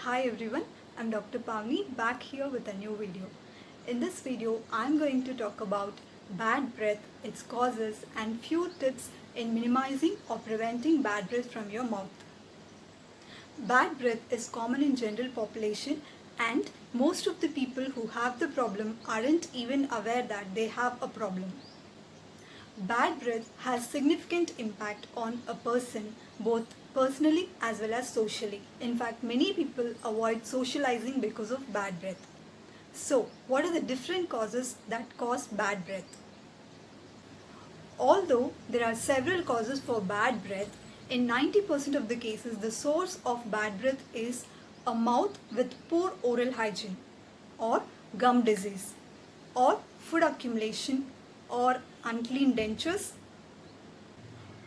Hi everyone, I'm Dr. Pavni back here with a new video. In this video, I'm going to talk about bad breath, its causes and few tips in minimizing or preventing bad breath from your mouth. Bad breath is common in general population and most of the people who have the problem aren't even aware that they have a problem. Bad breath has significant impact on a person both personally as well as socially. In fact, many people avoid socializing because of bad breath. So, what are the different causes that cause bad breath? Although there are several causes for bad breath, in 90% of the cases the source of bad breath is a mouth with poor oral hygiene or gum disease or food accumulation or unclean dentures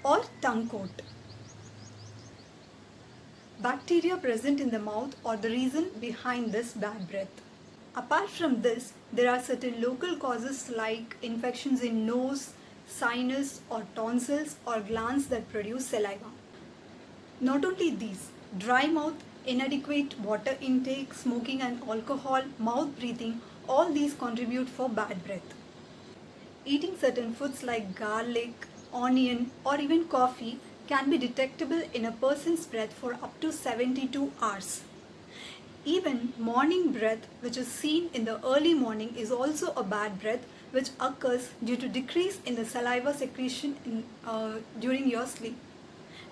or tongue coat. Bacteria present in the mouth are the reason behind this bad breath. Apart from this, there are certain local causes like infections in nose, sinus or tonsils or glands that produce saliva. Not only these, dry mouth, inadequate water intake, smoking and alcohol, mouth breathing, all these contribute for bad breath. Eating certain foods like garlic, onion or even coffee can be detectable in a person's breath for up to 72 hours. Even morning breath, which is seen in the early morning, is also a bad breath which occurs due to decrease in the saliva secretion during your sleep,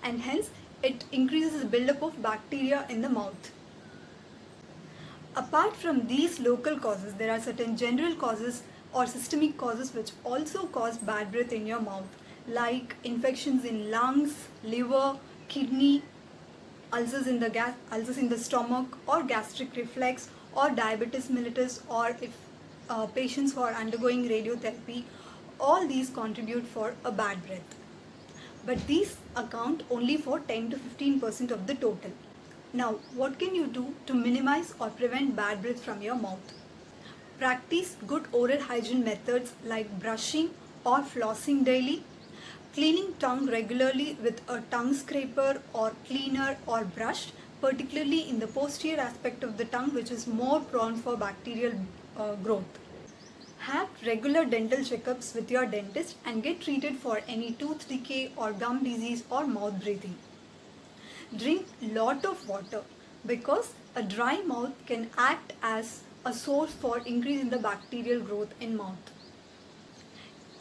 and hence it increases the buildup of bacteria in the mouth. Apart from these local causes, there are certain general causes or systemic causes which also cause bad breath in your mouth, like infections in lungs, liver, kidney, ulcers in the stomach or gastric reflux or diabetes mellitus, or if patients who are undergoing radiotherapy, all these contribute for a bad breath. But these account only for 10 to 15% of the total. Now, what can you do to minimize or prevent bad breath from your mouth? Practice good oral hygiene methods like brushing or flossing daily, cleaning tongue regularly with a tongue scraper or cleaner or brush, particularly in the posterior aspect of the tongue, which is more prone for bacterial growth. Have regular dental checkups with your dentist and get treated for any tooth decay or gum disease or mouth breathing. Drink lot of water because a dry mouth can act as a source for increase in the bacterial growth in mouth.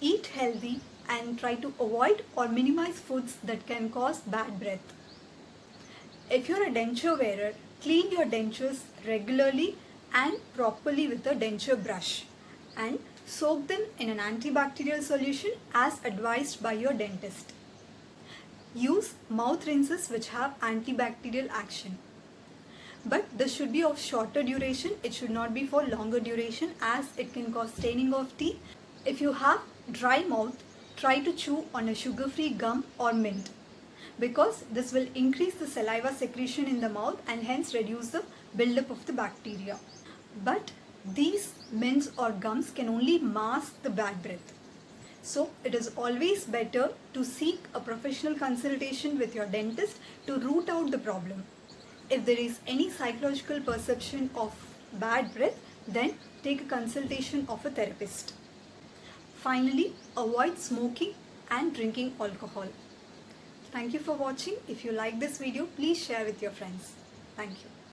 Eat healthy and try to avoid or minimize foods that can cause bad breath. If you're a denture wearer, clean your dentures regularly and properly with a denture brush and soak them in an antibacterial solution as advised by your dentist. Use mouth rinses which have antibacterial action. But this should be of shorter duration. It should not be for longer duration as it can cause staining of teeth. If you have dry mouth, try to chew on a sugar-free gum or mint because this will increase the saliva secretion in the mouth and hence reduce the buildup of the bacteria. But these mints or gums can only mask the bad breath. So it is always better to seek a professional consultation with your dentist to root out the problem. If there is any psychological perception of bad breath, then take a consultation of a therapist. Finally, avoid smoking and drinking alcohol. Thank you for watching. If you like this video, please share with your friends. Thank you.